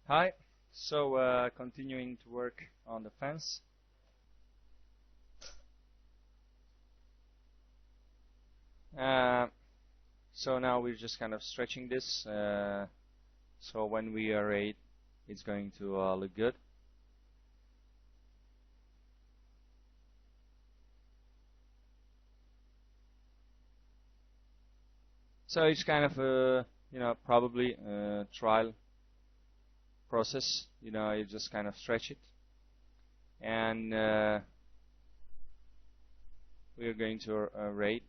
Hi. So continuing to work on the fence. So now we're just kind of stretching this. So when we array, it's going to look good. So it's kind of a probably a trial process. You just kind of stretch it, and we're going to array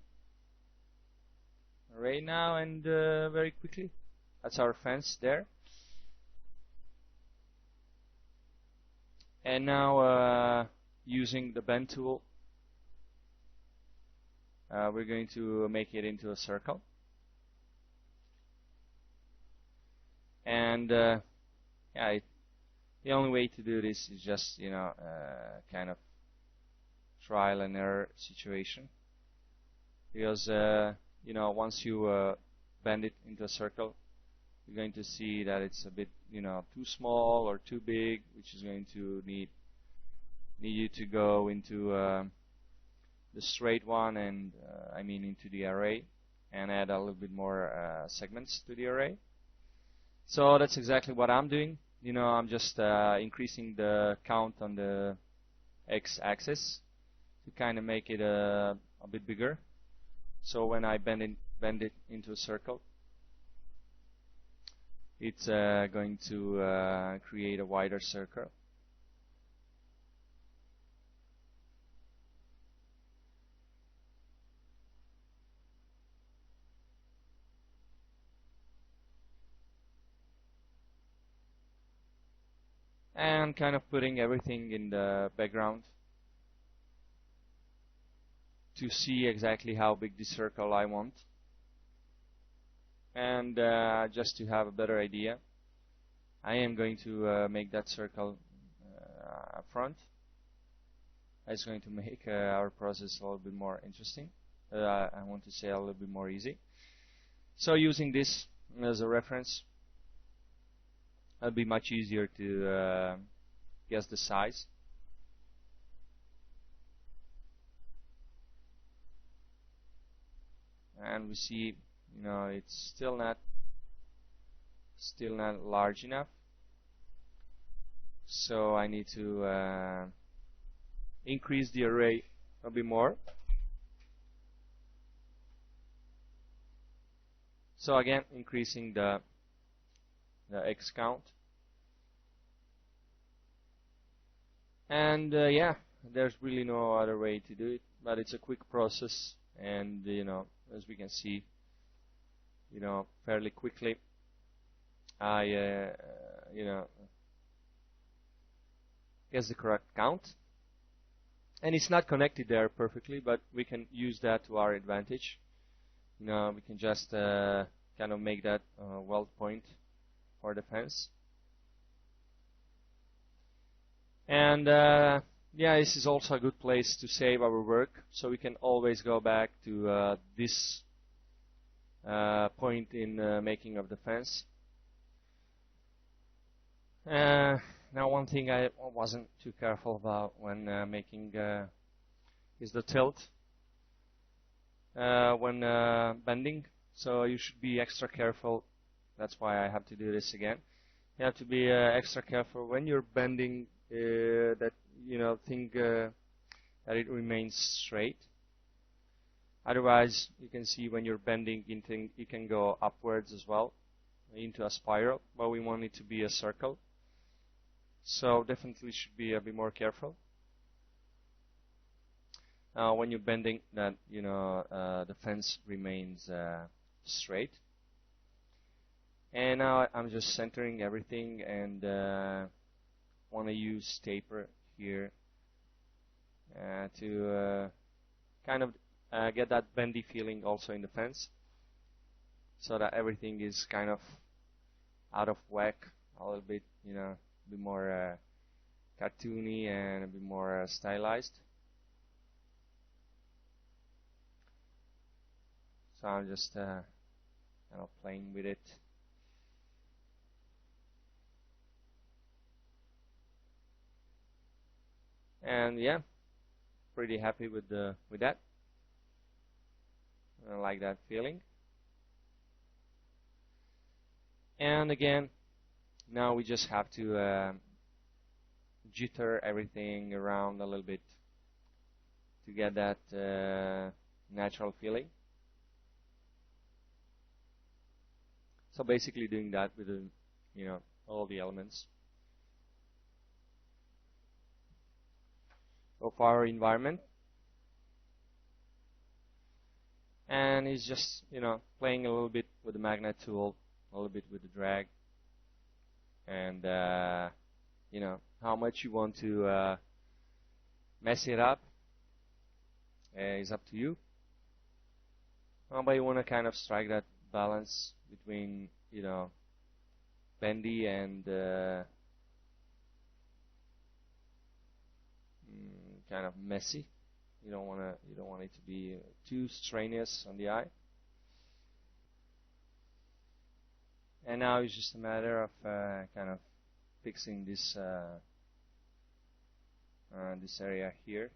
now, and very quickly. That's our fence there. And now using the bend tool, we're going to make it into a circle. And the only way to do this is just kind of trial and error situation, because once you bend it into a circle, you're going to see that it's a bit too small or too big, which is going to need you to go into the straight one, and I mean into the array, and add a little bit more segments to the array. So that's exactly what I'm doing. I'm just increasing the count on the x-axis to kind of make it a bit bigger. So when I bend it into a circle, it's going to create a wider circle. And kind of putting everything in the background to see exactly how big the circle I want. And just to have a better idea, I am going to make that circle up front. It's going to make our process a little bit more interesting. I want to say a little bit more easy. So using this as a reference, it'll be much easier to guess the size. And we see, it's still not large enough. So I need to increase the array a bit more. So again, increasing the x count. And there's really no other way to do it, but it's a quick process, and as we can see, fairly quickly I guess the correct count. And it's not connected there perfectly, but we can use that to our advantage. We can just kind of make that weld point for the fence. And this is also a good place to save our work, so we can always go back to this point in making of the fence. Now, one thing I wasn't too careful about when making is the tilt when bending. So you should be extra careful. That's why I have to do this again. You have to be extra careful when you're bending that that it remains straight. Otherwise, you can see when you're bending, it can go upwards as well into a spiral, but we want it to be a circle. So definitely should be a bit more careful when you're bending, that the fence remains straight. And now I'm just centering everything, and want to use taper here to kind of get that bendy feeling also in the fence, so that everything is kind of out of whack a little bit, a bit more cartoony and a bit more stylized. So I'm just kind of playing with it. And yeah, pretty happy with that. I like that feeling. And again, now we just have to jitter everything around a little bit to get that natural feeling. So basically doing that with all the elements of our environment. And he's just playing a little bit with the magnet tool, a little bit with the drag, and how much you want to mess it up is up to you. But you want to kind of strike that balance between bendy and kind of messy. You don't want it to be too strenuous on the eye. And now it's just a matter of kind of fixing this this area here.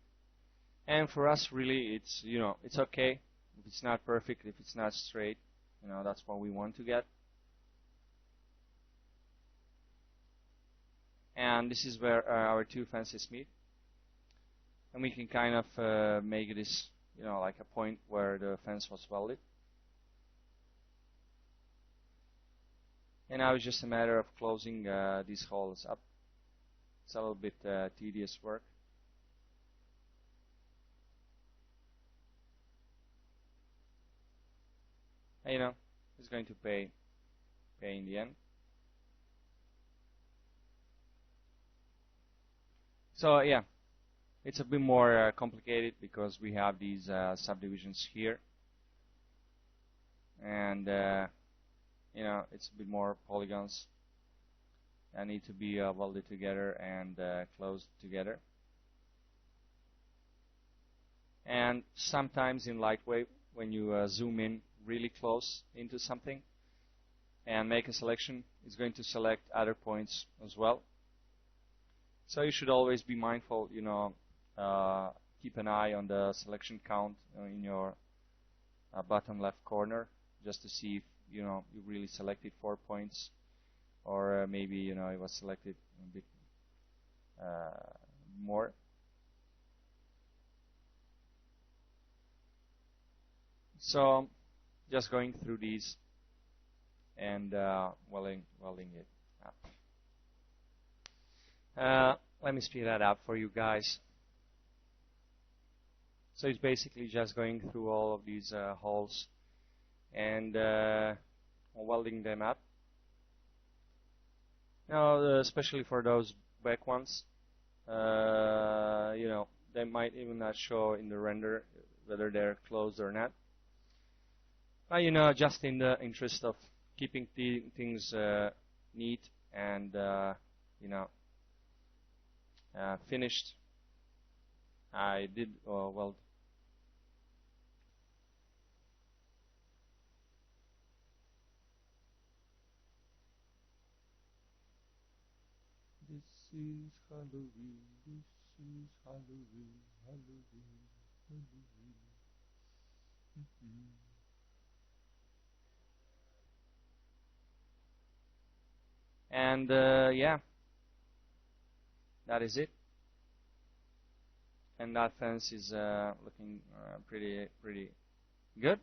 And for us, really, it's it's okay if it's not perfect, if it's not straight. That's what we want to get. And this is where our two fences meet. And we can kind of make this, like a point where the fence was welded. And now it's just a matter of closing these holes up. It's a little bit tedious work. And, it's going to pay in the end. So yeah, it's a bit more complicated because we have these subdivisions here, and it's a bit more polygons that need to be welded together and closed together. And sometimes in Lightwave, when you zoom in really close into something and make a selection, it's going to select other points as well. So you should always be mindful, keep an eye on the selection count in your bottom left corner, just to see if you really selected 4 points, or maybe it was selected a bit more. So just going through these and welding it up. Let me speed that up for you guys. So it's basically just going through all of these holes and welding them up. Now, especially for those back ones, they might even not show in the render whether they're closed or not. But just in the interest of keeping things neat and finished, I did weld. This is Halloween, this is Halloween, Halloween, Halloween. And yeah, that is it. And that fence is looking pretty good.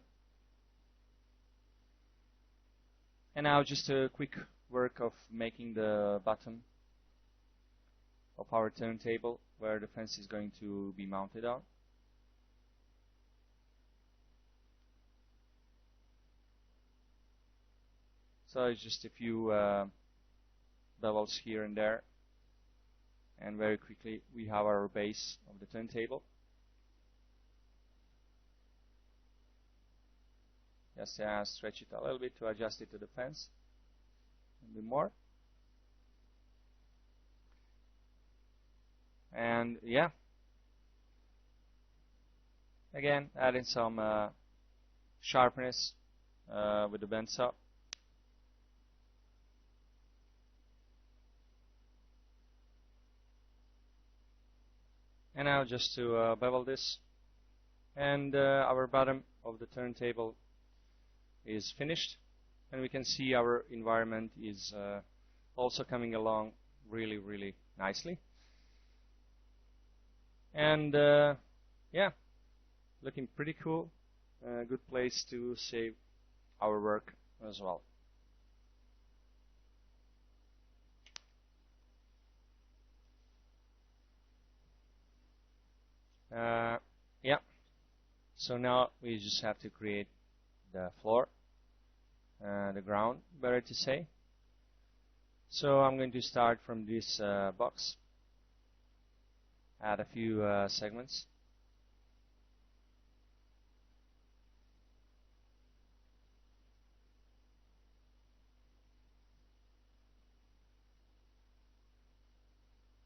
And now just a quick work of making the bottom of our turntable where the fence is going to be mounted on. So it's just a few bevels here and there, and very quickly we have our base of the turntable. Just stretch it a little bit to adjust it to the fence, a bit more. And yeah, again adding some sharpness with the bend saw. And now just to bevel this, and our bottom of the turntable is finished, and we can see our environment is also coming along really nicely. And yeah, looking pretty cool. Good place to save our work as well. Yeah, so now we just have to create the floor, the ground, better to say. So I'm going to start from this box, add a few segments.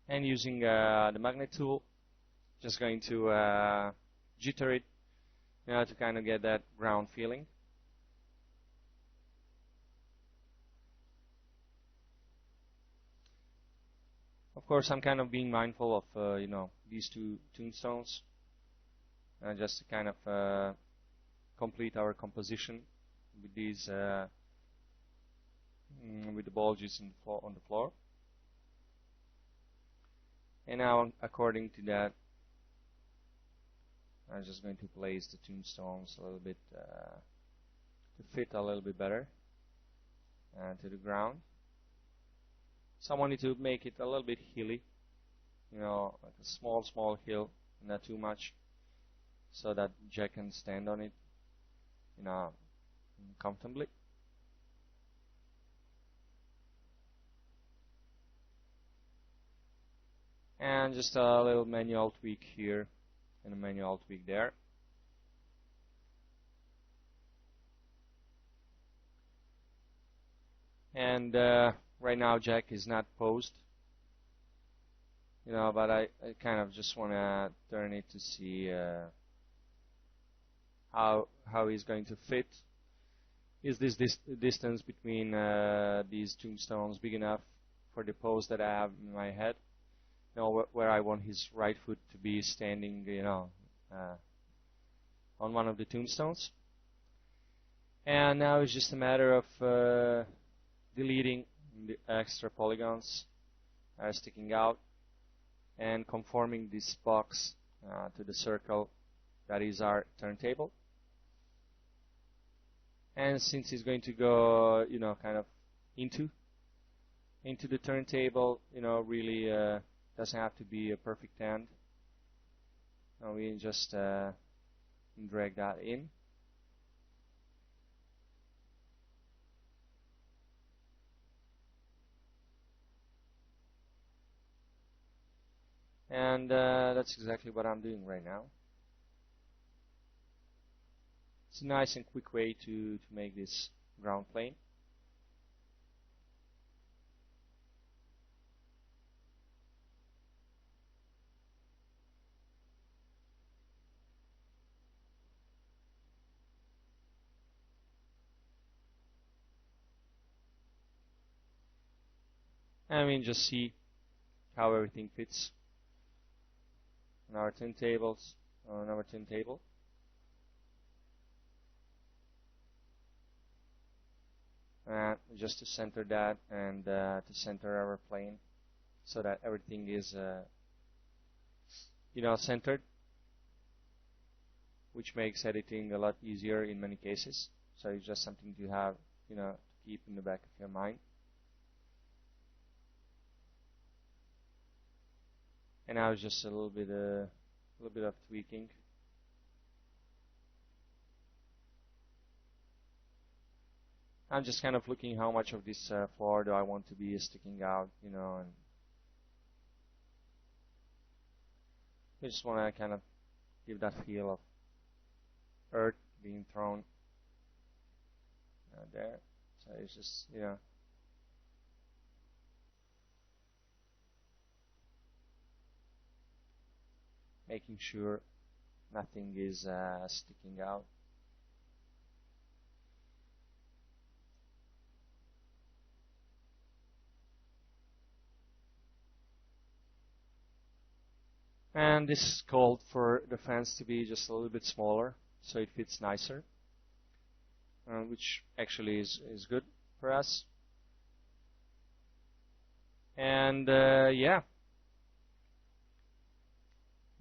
And using the magnet tool, just going to jitter it, to kind of get that ground feeling. Of course, I'm kind of being mindful of these two tombstones, just to kind of complete our composition with these with the bulges on the floor. And now, according to that, I'm just going to place the tombstones a little bit to fit a little bit better to the ground. So I wanted to make it a little bit hilly, like a small hill, not too much, so that Jack can stand on it, comfortably. And just a little manual tweak here and a manual tweak there. And right now Jack is not posed, but I kind of just want to turn it to see how he's going to fit. Is this distance between these tombstones big enough for the pose that I have in my head? Where I want his right foot to be standing, on one of the tombstones. And now it's just a matter of deleting the extra polygons sticking out and conforming this box to the circle that is our turntable. And since it's going to go, kind of into the turntable, really doesn't have to be a perfect end. We just drag that in. And that's exactly what I'm doing right now. It's a nice and quick way to make this ground plane. And just see how everything fits on our turntable. Just to center that and to center our plane so that everything is centered, which makes editing a lot easier in many cases. So it's just something to have, to keep in the back of your mind. And now it's just a little bit of tweaking. I'm just kind of looking how much of this floor do I want to be sticking out, and I just want to kind of give that feel of earth being thrown there. So it's just, making sure nothing is sticking out. And this is called for the fence to be just a little bit smaller, so it fits nicer, which actually is good for us. And yeah,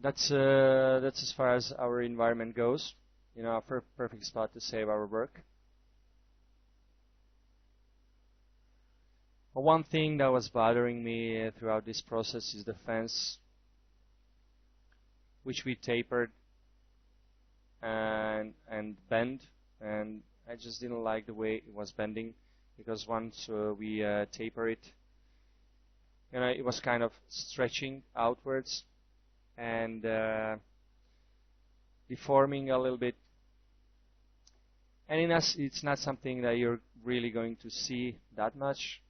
that's as far as our environment goes. You know, a perfect spot to save our work. But one thing that was bothering me throughout this process is the fence, which we tapered and bent, and I just didn't like the way it was bending, because once we taper it, you know, it was kind of stretching outwards and deforming a little bit. And it's not something that you're really going to see that much,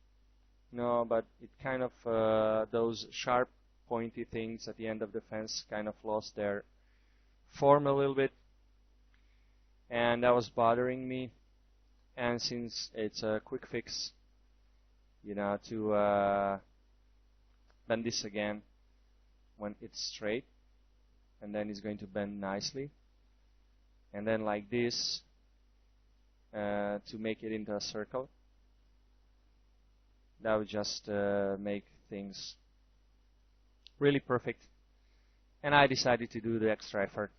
no, but it kind of, those sharp, pointy things at the end of the fence kind of lost their form a little bit, and that was bothering me. And since it's a quick fix, you know, to bend this again when it's straight, and then it's going to bend nicely, and then like this to make it into a circle, that would just make things really perfect. And I decided to do the extra effort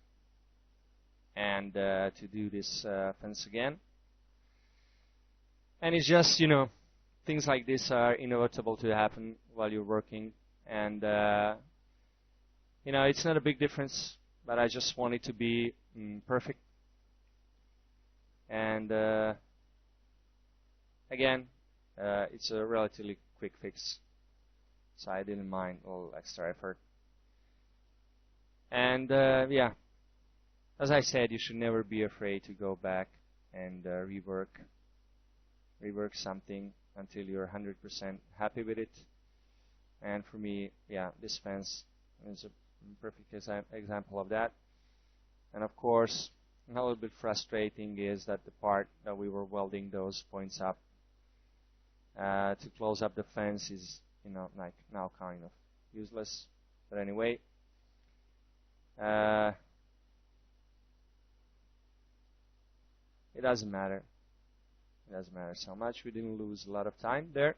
and to do this fence again. And it's just, you know, things like this are inevitable to happen while you're working. And, you know, it's not a big difference, but I just want it to be perfect. And, again, it's a relatively quick fix, so I didn't mind a little extra effort. And, yeah, as I said, you should never be afraid to go back and rework something until you're 100% happy with it. And for me, yeah, this fence is a perfect example of that. And of course, a little bit frustrating is that the part that we were welding those points up to close up the fence is, you know, like now kind of useless. But anyway, it doesn't matter. It doesn't matter so much. We didn't lose a lot of time there.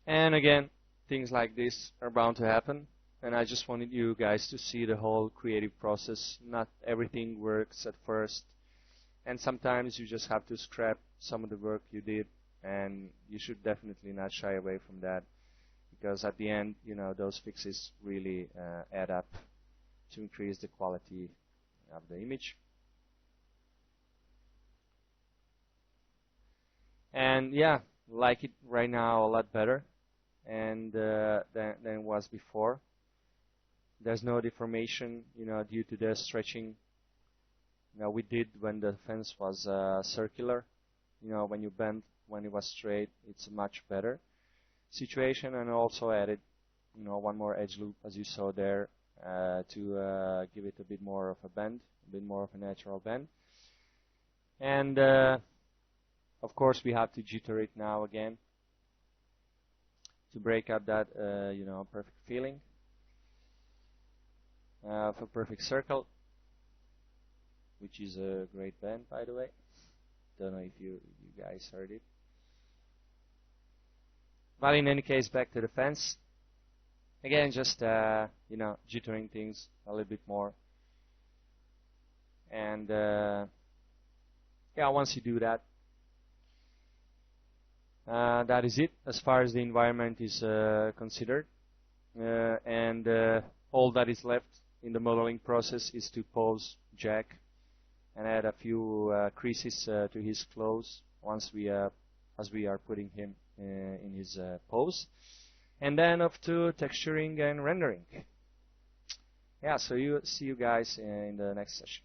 And again, things like this are bound to happen. And I just wanted you guys to see the whole creative process. Not everything works at first. And sometimes you just have to scrap some of the work you did. And you should definitely not shy away from that. Because at the end, you know, those fixes really add up to increase the quality of the image. And yeah, like it right now a lot better and than it was before. There's no deformation, you know, due to the stretching, you know, we did when the fence was circular. You know, when you bend, when it was straight, it's a much better situation. And also added, you know, one more edge loop, as you saw there, to give it a bit more of a bend, a bit more of a natural bend. And of course, we have to jitter it now again to break up that, you know, perfect feeling of a perfect circle, which is a great band, by the way. Don't know if you guys heard it. But in any case, back to the fence. Again, just, you know, jittering things a little bit more. And, yeah, once you do that, that is it as far as the environment is considered. And all that is left in the modeling process is to pose Jack and add a few creases to his clothes once as we are putting him in his pose. And then up to texturing and rendering. Yeah, so see you guys in the next session.